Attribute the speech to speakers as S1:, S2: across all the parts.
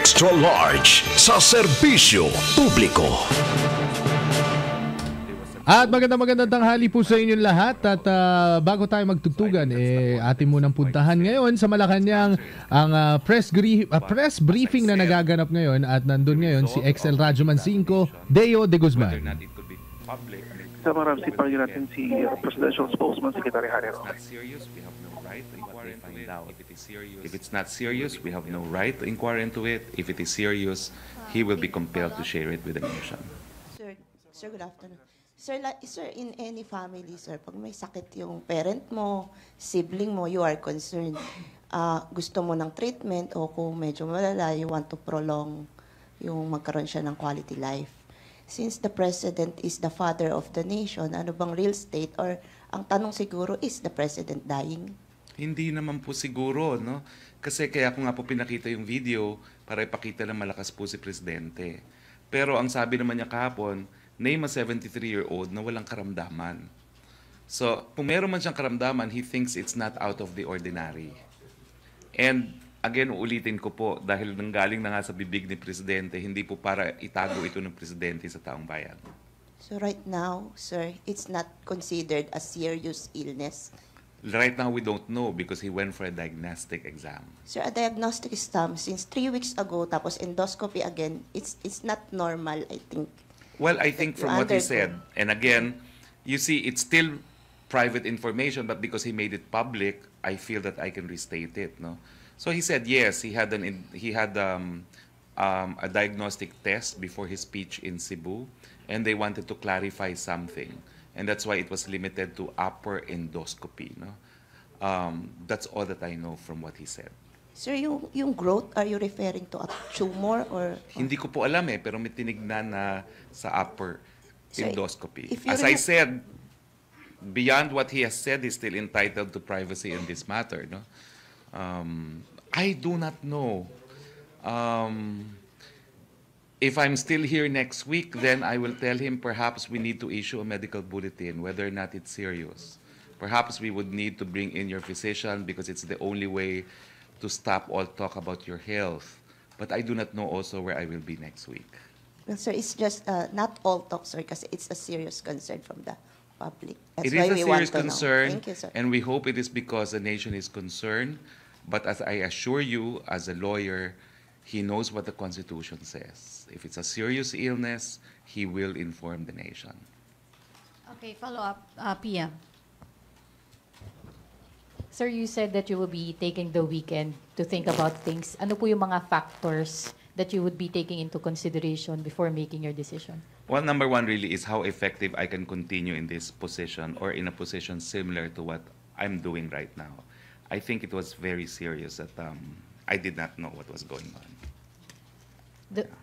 S1: extra large sa serbisyo publiko.
S2: At magandang tanghali po sa inyong lahat. At bago tayo magtugtugan, atin munang puntahan ngayon sa Malacanang ang press briefing na nagaganap ngayon. At nandun ngayon si XL Radyoman 5, Deo de Guzman.
S3: Sa Ramcy, pangin natin si Presidential Spokesman, Secretary Harry Roque.
S4: If it's not serious, we have no right to inquire into it. If it is serious, he will be compelled to share it with the nation.
S5: Sir, good afternoon. Sir, in any family, sir, pag may sakit yung parent mo, sibling mo, you are concerned. Gusto mo ng treatment o kung medyo malala, you want to prolong yung magkaroon siya ng quality life. Since the president is the father of the nation, ano bang real state? Or ang tanong siguro, is the president dying?
S4: Hindi naman po siguro, no? Kasi kaya ko nga po pinakita yung video para ipakita na malakas po si Presidente. Pero ang sabi naman niya kahapon, name a 73-year-old na walang karamdaman. So, kung meron man siyang karamdaman, he thinks it's not out of the ordinary. And again, uulitin ko po, dahil nanggaling na nga sa bibig ni Presidente, hindi po para itago ito ng Presidente sa taong bayan.
S5: So right now, sir, it's not considered a serious illness?
S4: Right now, we don't know because he went for a diagnostic exam.
S5: Sir, a diagnostic exam since 3 weeks ago, tapos endoscopy again, it's not normal, I think.
S4: Well, I think from what he said, and again, you see, it's still private information, but because he made it public, I feel that I can restate it, no? So he said yes, he had a diagnostic test before his speech in Cebu, and they wanted to clarify something, and that's why it was limited to upper endoscopy. No, that's all that I know from what he said.
S5: Sir, yung growth, are you referring to a tumor or?
S4: Hindi ko po alam pero may tinignan na sa upper endoscopy.
S5: As
S4: I said, beyond what he has said, he's still entitled to privacy in this matter. No. I do not know. If I'm still here next week, then I will tell him perhaps we need to issue a medical bulletin, whether or not it's serious. Perhaps we would need to bring in your physician because it's the only way to stop all talk about your health. But I do not know also where I will be next week.
S5: Well, sir, it's just not all talk, sir, because it's a serious concern from the public. That's
S4: it
S5: why
S4: is a
S5: we want
S4: serious
S5: to
S4: concern,
S5: know. Thank you, sir.
S4: And we hope it is because the nation is concerned. But as I assure you, as a lawyer, he knows what the Constitution says. If it's a serious illness, he will inform the nation.
S6: Okay, follow up, Pia. Sir, you said that you will be taking the weekend to think about things. Ano po yung mga factors that you would be taking into consideration before making your decision?
S4: Well, number one really is how effective I can continue in this position or in a position similar to what I'm doing right now. I think it was very serious that I did not know what was going on.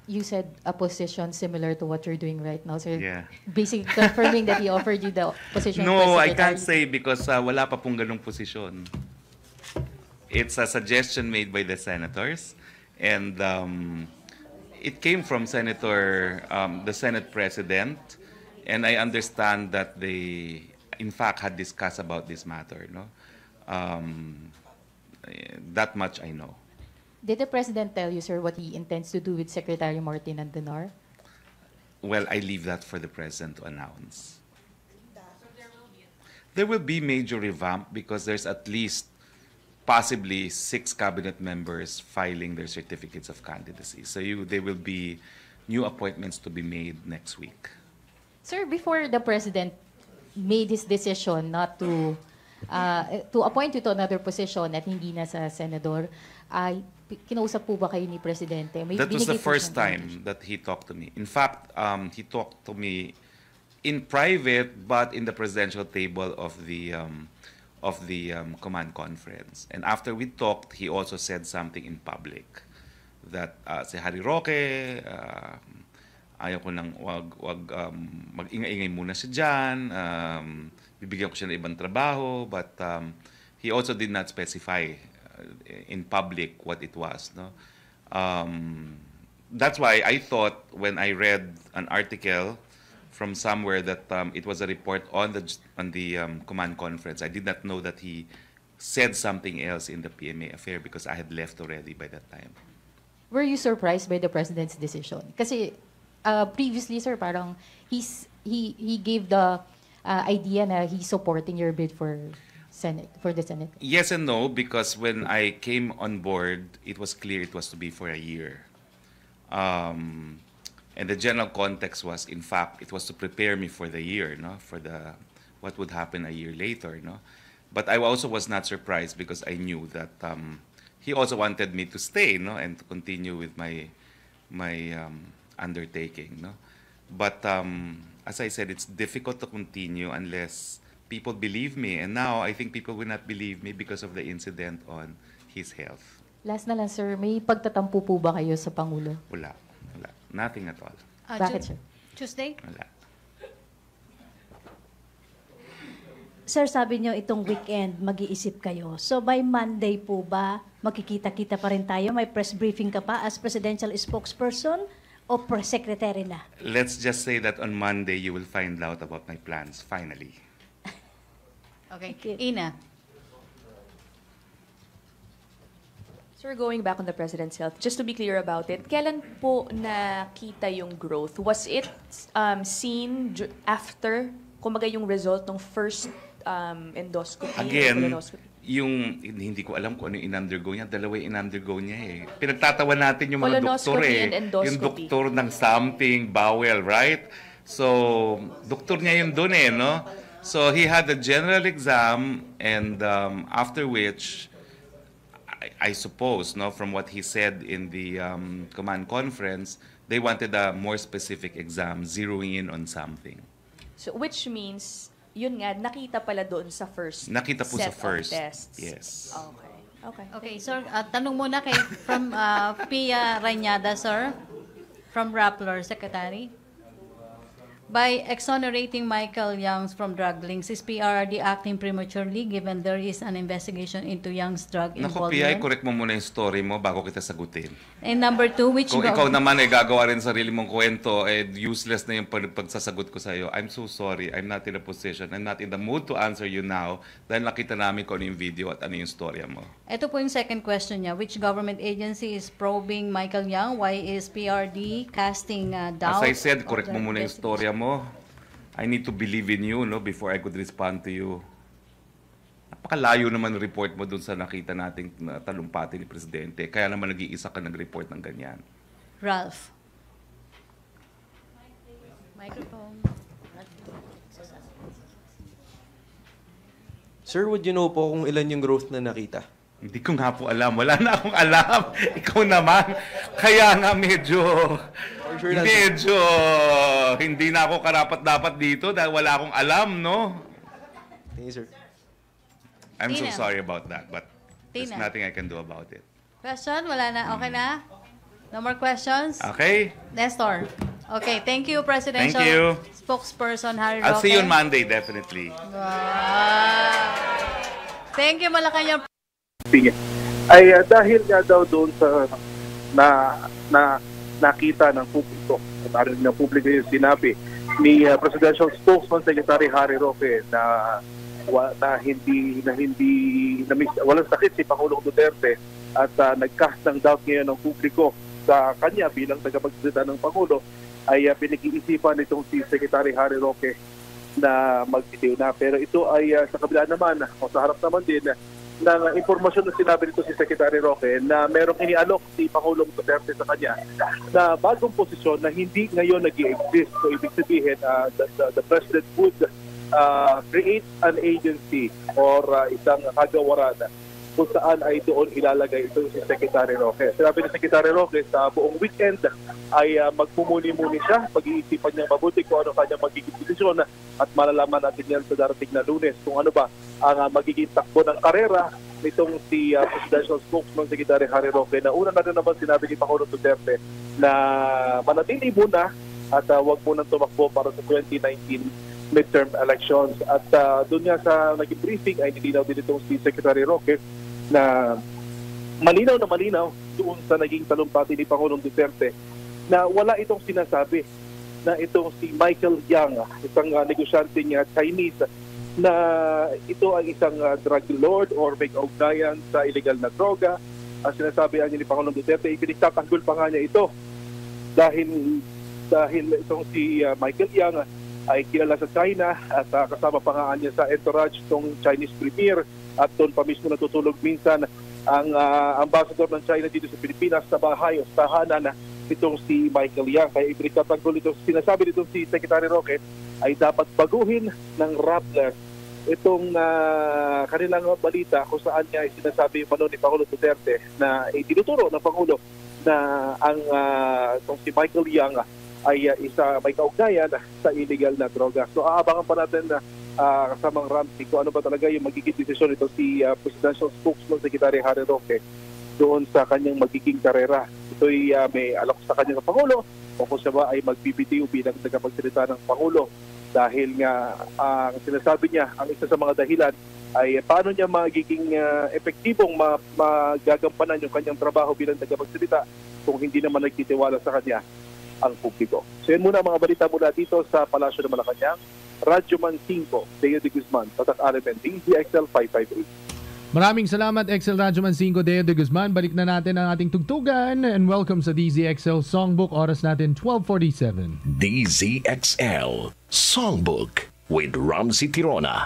S6: You said a position similar to what you're doing right now, sir.
S4: Yeah.
S6: Basically confirming that he offered you the position.
S4: No, I can't say because wala pa pong ganung posisyon. It's a suggestion made by the senators, and it came from the Senate President, and I understand that they, in fact, had discussed about this matter. No, that much I know.
S6: Did the President tell you, sir, what he intends to do with Secretary Martin and Dinar?
S4: Well, I leave that for the President to announce. There will be major revamp because there's at least possibly 6 cabinet members filing their certificates of candidacy. So there will be new appointments to be made next week.
S6: Sir, before the President made his decision not to appoint you to another position at hindi na sa senador, kinausap po ba kayo ni Presidente?
S4: That was the first time that he talked to me. In fact, he talked to me in private, but in the presidential table of the command conference. And after we talked, he also said something in public that si Harry Roque, ayaw ko nang wag mag-ingay-ingay muna siya dyan, bibigyan ko siya ng ibang trabaho, but he also did not specify in public what it was. No? That's why I thought when I read an article from somewhere that it was a report on the command conference, I did not know that he said something else in the PMA affair because I had left already by that time.
S6: were you surprised by the president's decision? Kasi previously, sir, parang he gave the idea na he's supporting your bid for the Senate.
S4: Yes and no, because when I came on board, it was clear it was to be for a year. And the general context was, in fact, it was to prepare me for the year, no, for what would happen a year later, no. But I also was not surprised because I knew that he also wanted me to stay, no, and to continue with my undertaking, no. But as I said, it's difficult to continue unless people believe me. And now I think people will not believe me because of the incident on his health.
S6: Last na lang, sir, may pagtatampo po ba kayo sa Pangulo?
S4: Wala. Nothing at all.
S6: Bakit, sir?
S7: Tuesday?
S4: Wala.
S7: Sir, sabi niyo itong weekend mag-iisip kayo. So by Monday po ba makikita-kita pa rin tayo? May press briefing ka pa as presidential spokesperson o press secretary na?
S4: Let's just say that on Monday you will find out about my plans, finally.
S8: Okay.
S7: Okay.
S8: Ina.
S9: Sir, going back on the President's health, just to be clear about it, kailan po nakita yung growth? Was it seen after, kumbaga yung result ng first endoscopy?
S4: Again,
S9: colonoscopy?
S4: hindi ko alam kung ano yung in-undergo niya. Dalawa yung in-undergo niya eh. Pinagtatawa natin yung mga doktor
S9: Colonoscopy
S4: eh.
S9: and endoscopy.
S4: Yung doktor ng something, bowel, right? So, doktor niya yun dun eh, no? So, he had a general exam and after which, I suppose, no, from what he said in the command conference, they wanted a more specific exam, zeroing in on something.
S9: So, which means, yun nga, nakita pala doon sa first
S4: Nakita po sa
S9: set
S4: first.
S9: of tests.
S4: Yes.
S9: Okay.
S8: Okay, sir, tanong muna kay from Pia Rañada, sir, from Rappler, Secretary. By exonerating Michael Young's from drug links, is PRRD acting prematurely given there is an investigation into Young's drug
S4: Naku,
S8: involvement?
S4: Pia, correct mo muna yung story mo bago kita sagutin.
S8: And number two, which
S4: Kung ikaw naman ay gagawa rin sarili mong kwento, useless na yung pagsasagot ko sa'yo, I'm so sorry. I'm not in a position. I'm not in the mood to answer you now dahil nakita namin kung ano yung video at ano yung storya mo.
S8: Ito po yung second question niya. Which government agency is probing Michael Young? Why is PRD casting doubt?
S4: As I said, correct mo
S8: on the
S4: muna yung storya mo. I need to believe in you, no, before I could respond to you. Napakalayo naman ang report mo dun sa nakita nating talumpati ni Presidente. Kaya naman nag-iisa ka nag-report ng ganyan.
S8: Ralph. Microphone.
S10: Sir, would you know po kung ilan yung growth na nakita?
S4: Hindi ko nga po alam. Wala na akong alam. Ikaw naman. Kaya nga hindi na ako karapat-dapat dito dahil wala akong alam, no?
S10: Thank you, sir.
S4: I'm so
S8: Tina.
S4: sorry about that, but there's
S8: Tina.
S4: nothing I can do about it.
S8: Question? Wala na? Okay na? No more questions?
S4: Okay?
S8: Nestor. Okay, thank you, Presidential
S4: Thank you.
S8: Spokesperson Harry
S4: I'll
S8: Roque.
S4: see you on Monday, definitely.
S8: Wow. Thank you, Malacanang.
S3: Sige. Ay dahil nga daw doon sa nakita ng publiko, at ng publiko yung sinabi ni Presidential Spokesman Secretary Harry Roque na walang sakit si Pangulong Duterte at nag-cast ng doubt ngayon ng publiko sa kanya bilang tagapagsalita ng Pangulo, ay pinag-iisipan nitong si Secretary Harry Roque na mag-video na. Pero ito ay sa kabila naman o sa harap naman din ng impormasyon na sinabi nito si Secretary Roque na merong inialok si Pangulong Duterte sa kanya na bagong posisyon na hindi ngayon nag-i-exist. So ibig sabihin, the President would create an agency or isang kagawaran kung saan ay doon ilalagay ito si Secretary Roque. Sinabi ni Secretary Roque sa buong weekend ay magpumuni-muni siya, pag-iisipan niya mabuti kung ano kanya magiging desisyon at malalaman natin yan sa darating na Lunes kung ano ba ang magiging takbo ng karera nitong si Presidential Spokesman Secretary Harry Roque na una na rin naman sinabi ni Pangulong Duterte na manatili muna at wag munang tumakbo para sa 2019 midterm elections. At doon nga sa naging briefing ay nilinaw din itong si Secretary Roque na malinaw doon sa naging talumpati ni Pangulong Duterte na wala itong sinasabi na itong si Michael Young, isang negosyante niya Chinese, na ito ang isang drug lord or may kaugnayan sa illegal na droga ang sinasabi niya ni Pangulong Duterte, ipinagtatanggol pa nga niya ito dahil itong si Michael Yang ay kilala sa China at kasama pa nga niya sa entourage itong Chinese premier at doon pa mismo natutulog minsan ang ambassador ng China dito sa Pilipinas sa bahay o sa tahanan itong si Michael Yang. Kaya ipinagtatanggol ito, sinasabi nito si Secretary Roque ay dapat baguhin ng Rappler itong kanilang balita kung saan niya ay sinasabi ni Pangulong Duterte na tinuturo ng Pangulo na ang itong si Michael Yang ay isa may kaugnayan sa illegal na droga. So aabangan pa natin na kasamang Ramcy kung ano ba talaga yung magiging desisyon ito si Presidential Spokesman Secretary Harry Roque doon sa kanyang magiging karera. Ito'y may alok sa kanyang Pangulo o kung siya ba ay magbibitiw bilang tagapagsalita ng Pangulo dahil nga ang sinasabi niya, ang isa sa mga dahilan ay paano niya magiging epektibong magagampanan yung kanyang trabaho bilang tagapagsalita kung hindi naman nagtitiwala sa kanya ang publiko. So yan muna mga balita mula dito sa Palasyo ng Malacanang. Radyo Man 5, Deo de Guzman, Tatak RMN, DZXL 558.
S2: Maraming salamat, Excel Radyoman 5, Deo de Guzman. Balik na natin ang ating tugtugan and welcome sa DZXL Songbook. Oras natin 12:47.
S1: DZXL Songbook with Ramcy Tirona.